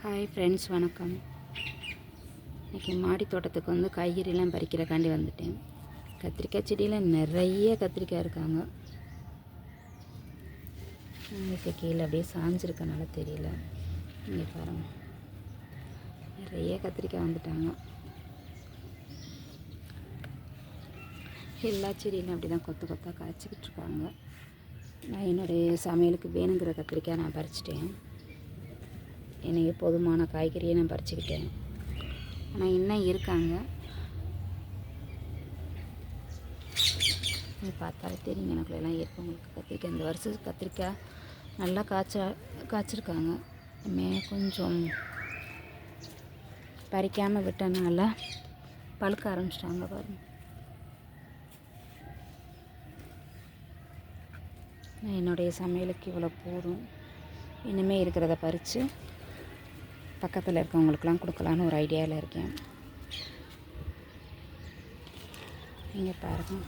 Hi friends, வணக்கம். இன்றைக்கி மாடி தோட்டத்துக்கு வந்து காய்கறிலாம் பறிக்கிறக்காண்டி வந்துட்டேன். கத்திரிக்காய் செடியில் நிறைய கத்திரிக்காய் இருக்காங்க. உங்களுக்கு கீழே அப்படியே சாஞ்சிருக்கனால தெரியல. இங்கே பாருங்கள், நிறைய கத்திரிக்காய் வந்துட்டாங்க. எல்லா செடியிலும் அப்படி தான் கொத்து கொத்தாக காய்ச்சிக்கிட்டு இருக்காங்க. நான் என்னுடைய சமையலுக்கு வேணுங்கிற கத்திரிக்காய் நான் பறிச்சிட்டேன். எனக்கு போதுமான காய்கறியை நான் பறிச்சுக்கிட்டேன். ஆனால் இன்னும் இருக்காங்க. இது பார்த்தாலே தெரியுங்க, எனக்குள்ளெல்லாம் இருக்கும். உங்களுக்கு கத்திரிக்காய் இந்த வருஷம் கத்திரிக்காய் நல்லா காய்ச்சிருக்காங்க. கொஞ்சம் பறிக்காமல் விட்டனால பழுக்க ஆரம்பிச்சிட்டாங்க பாருங்கள். நான் என்னுடைய சமையலுக்கு இவ்வளோ போதும். இனிமேல் இருக்கிறத பறித்து பக்கத்தில் இருக்கவங்களுக்கெல்லாம் கொடுக்கலான்னு ஒரு ஐடியாவில் இருக்கேன். நீங்கள் பாருங்கள்,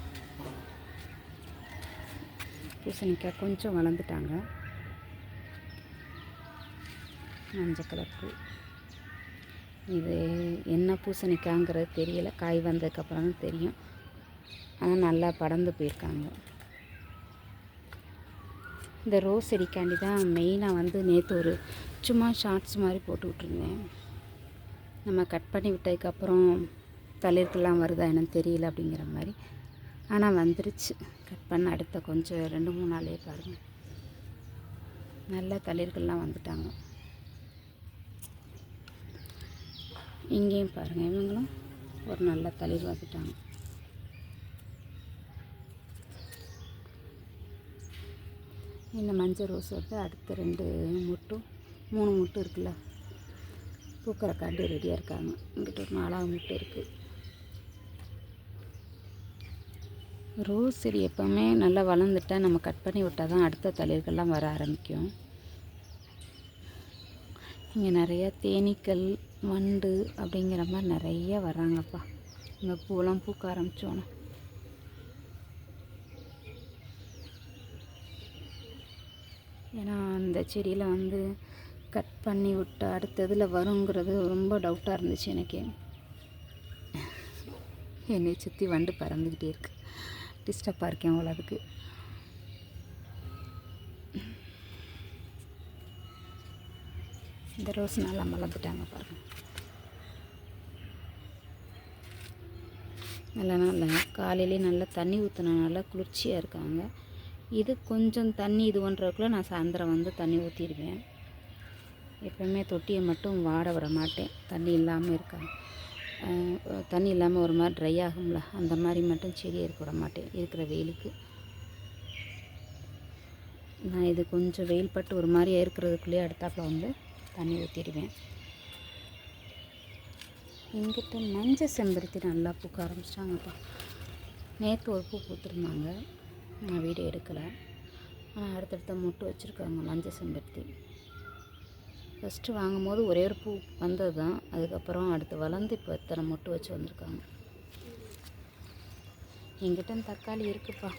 பூசணிக்காய் கொஞ்சம் வளர்ந்துட்டாங்க. மஞ்சள் கலர் பூ. இது என்ன பூசணிக்காய்ங்கிறது தெரியல, காய் வந்ததுக்கப்புறம் தான் தெரியும். ஆனால் நல்லா படர்ந்து போயிருக்காங்க. இந்த ரோஸ் செடிக்காண்டி தான் மெயினாக வந்து நேற்று ஒரு சும்மா ஷார்ட்ஸ் மாதிரி போட்டு விட்ருந்தேன். நம்ம கட் பண்ணி விட்டதுக்கப்புறம் தளிர்கள்லாம் வருதா என்னன்னு தெரியல அப்படிங்கிற மாதிரி. ஆனால் வந்துருச்சு. கட் பண்ண அடுத்த கொஞ்சம் 2-3 நாளே பாருங்கள், நல்ல தளிர்கள்லாம் வந்துட்டாங்க. இங்கேயும் பாருங்கள், இவங்களும் ஒரு நல்ல தளிர் வந்துட்டாங்க. இந்த மஞ்சள் ரோஸ் வந்து அடுத்த 3 முட்டு இருக்குல்ல, பூக்கரைக்காண்டி ரெடியாக இருக்காங்க. இங்கிட்ட ஒரு 4ஆவது முட்டை இருக்குது. ரோஸ் செடி எப்போவுமே நல்லா வளர்ந்துட்டால் நம்ம கட் பண்ணி விட்டால் தான் அடுத்த தளிர்கள்லாம் வர ஆரம்பிக்கும். இங்கே நிறையா தேனீக்கள், வண்டு அப்படிங்கிற மாதிரி நிறைய வர்றாங்கப்பா. இங்கே பூவெல்லாம் பூக்க ஆரம்பித்தோன்னே ஏன்னா அந்த செடியில் வந்து கட் பண்ணி விட்டு அடுத்ததில் வருங்கிறது ரொம்ப டவுட்டாக இருந்துச்சு எனக்கு. என்னை சுற்றி வண்டு பறந்துக்கிட்டே இருக்கு. டிஸ்டர்பாக இருக்கேன் அவ்வளோ. அதுக்கு இந்த ரோஸ் நல்லா வளர்ந்துட்டாங்க பாருங்கள். நல்லா காலையிலே நல்லா தண்ணி ஊற்றினால குளிர்ச்சியாக இருக்காங்க. இது கொஞ்சம் தண்ணி இது பண்ணுறதுக்குள்ளே நான் சாயந்தரம் வந்து தண்ணி ஊற்றிடுவேன். எப்போவுமே தொட்டியை மட்டும் வாட விட மாட்டேன். தண்ணி இல்லாமல் இருக்காங்க. தண்ணி இல்லாமல் ஒரு மாதிரி ட்ரை ஆகும்ல, அந்த மாதிரி மட்டும் செடியை இருக்க விட மாட்டேன் இருக்கிற வெயிலுக்கு. நான் இது கொஞ்சம் வெயில் பட்டு ஒரு மாதிரி இருக்கிறதுக்குள்ளேயே அடுத்தாப்பில் வந்து தண்ணி ஊற்றிடுவேன். எங்கிட்ட மஞ்சள் செம்பருத்தி நல்லா பூக்க ஆரம்பிச்சிட்டாங்கப்பா. நேற்று ஒரு பூ பூத்துருந்தாங்க, நான் வீடியோ எடுக்கலை. ஆனால் அடுத்தடுத்த மொட்டு வச்சுருக்காங்க மஞ்சள் செம்பருத்தி. ஃபஸ்ட்டு வாங்கும்போது ஒரே ஒரு பூ வந்தது தான். அதுக்கப்புறம் அடுத்து வளர்ந்து இப்போ எத்தனை மொட்டு வச்சு வந்திருக்காங்க. எங்கிட்ட தக்காளி இருக்குப்பா.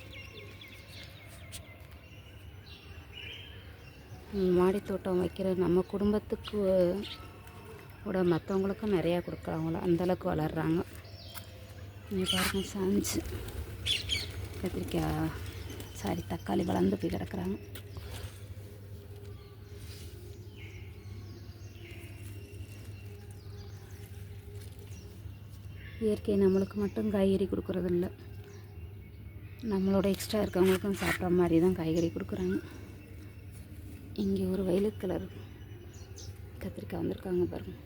மாடி தோட்டம் வைக்கிற நம்ம குடும்பத்துக்கு கூட மற்றவங்களுக்கும் நிறையா கொடுக்குறாங்களோ அந்தளவுக்கு வளர்கிறாங்க. இங்கே பாருங்கள், சாஞ்சு தக்காளி வளர்ந்து போய் கிடக்குறாங்க. இயற்கை நம்மளுக்கு மட்டும் காய்கறி கொடுக்குறது இல்லை, நம்மளோட எக்ஸ்ட்ரா இருக்கவங்களுக்கும் சாப்பிட்ற மாதிரி தான் காய்கறி கொடுக்குறாங்க. இங்கே ஒரு வயலட் கலர் கத்திரிக்காய் வந்திருக்காங்க பாருங்கள்.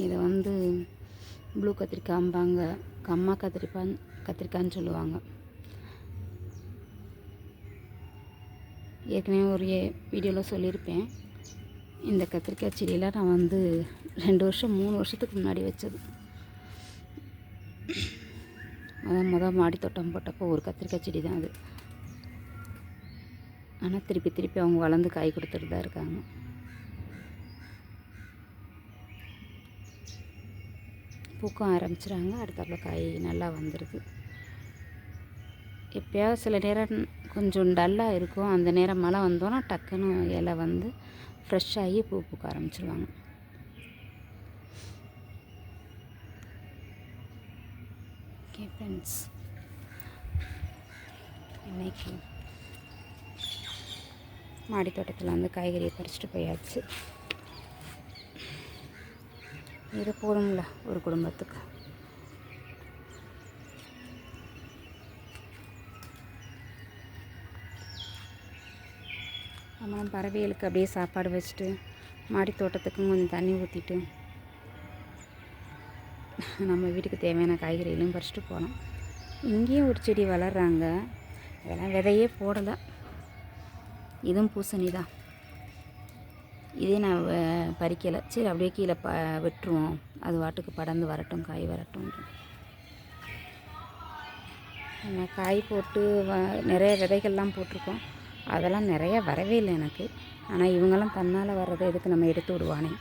இதை வந்து ப்ளூ கத்திரிக்காய்ம்பாங்க, கம்மா கத்திரிக்காய்ன்னு சொல்லுவாங்க. ஏற்கனவே ஒரு வீடியோவில் சொல்லியிருப்பேன். இந்த கத்திரிக்காய் செடியில் நான் வந்து 3 வருஷத்துக்கு முன்னாடி வச்சது. மொதல் மாடி தோட்டம் போட்டப்போ ஒரு கத்திரிக்காய் செடி தான் அது. ஆனால் திருப்பி அவங்க வளர்ந்து காய் கொடுத்துட்டு தான் இருக்காங்க. பூக்கம் ஆரம்பிச்சிடுறாங்க. அடுத்தாப்புல காய் நல்லா வந்துடுது. எப்போயாவது சில நேரம் கொஞ்சம் டல்லாக இருக்கும். அந்த நேரம் மழை வந்தோன்னா டக்குன்னு இலை வந்து ஃப்ரெஷ்ஷாகி பூ பூக்க ஆரம்பிச்சிருவாங்க. ஓகே ஃப்ரெண்ட்ஸ், இன்றைக்கி மாடி தோட்டத்தில் வந்து காய்கறியை பறிச்சுட்டு போயாச்சு. இது போதும்ல ஒரு குடும்பத்துக்கு. அப்புறம் பறவைகளுக்கு அப்படியே சாப்பாடு வச்சுட்டு மாடி தோட்டத்துக்கும் கொஞ்சம் தண்ணி ஊற்றிட்டு நம்ம வீட்டுக்கு தேவையான காய்கறிகளையும் பறிச்சுட்டு போனோம். இங்கேயும் ஒரு செடி வளர்கிறாங்க, அதெல்லாம் விதையே போடலை. இதுவும் பூசணி தான். இதே நான் பறிக்கலை. சரி அப்படியே கீழே விட்டுருவோம், அது வாட்டுக்கு படர்ந்து வரட்டும், காய் வரட்டும். நம்ம காய் போட்டு நிறைய விதைகள்லாம் போட்டிருக்கோம், அதெல்லாம் நிறைய வரவே இல்லை எனக்கு. ஆனால் இவங்கெல்லாம் தன்னால் வர்றதை எதுக்கு நம்ம எடுத்து விடுவானே.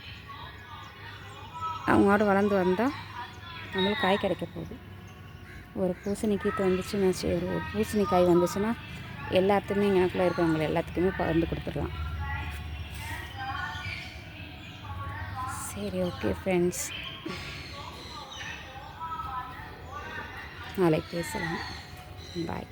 அவங்களோட வளர்ந்து வந்தால் நம்மளுக்கு காய் கிடைக்க போகுது. ஒரு பூசணி கீத்து வந்துச்சுன்னா, சரி ஒரு பூசணி காய் வந்துச்சுன்னா எல்லாத்துக்குமே எனக்குள்ளே இருக்கிறவங்க எல்லாத்துக்குமே பகிர்ந்து கொடுத்துடலாம். சரி, ஓகே ஃப்ரெண்ட்ஸ், நாளைக்கு பேசலாம். பாய்.